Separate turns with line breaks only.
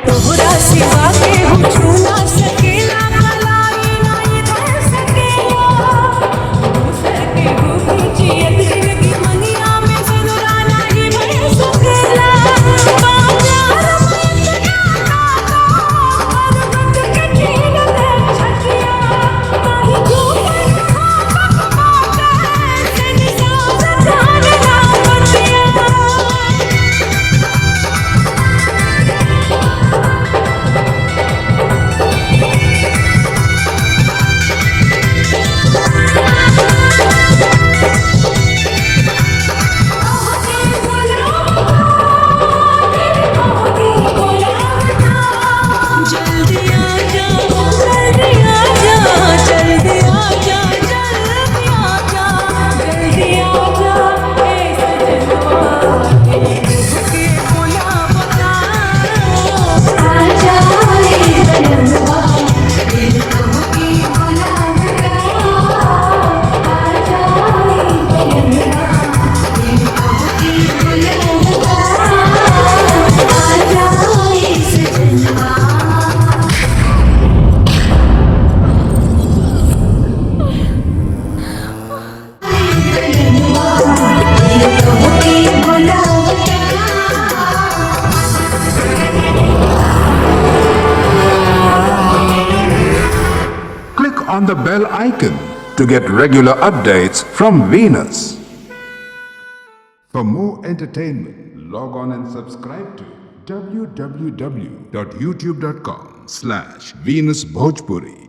तोहरा सिवा के हम छू ना सकेला भलाई नहीं रह सकेला दूसर के भूखी जियत जिंदगी मनिया में सुधरा नहीं बन सकेला बाजार में इतना हर वक्त के छीन ले छतिया नहीं झूठे से निशान जाने ना बचिया जल्दी आजा जल्दी आजा जल्दी आजा जल्दी आजा जल्दी आजा ए सजनवा के बोला बता आजा ए सजनवा दिल की बोला बता आजा ए सजनवा दिल की बोला बता आजा ए सजनवा
Click on the bell icon to get regular updates from Venus. For more entertainment, log on and subscribe to www.youtube.com/Venus Bhojpuri.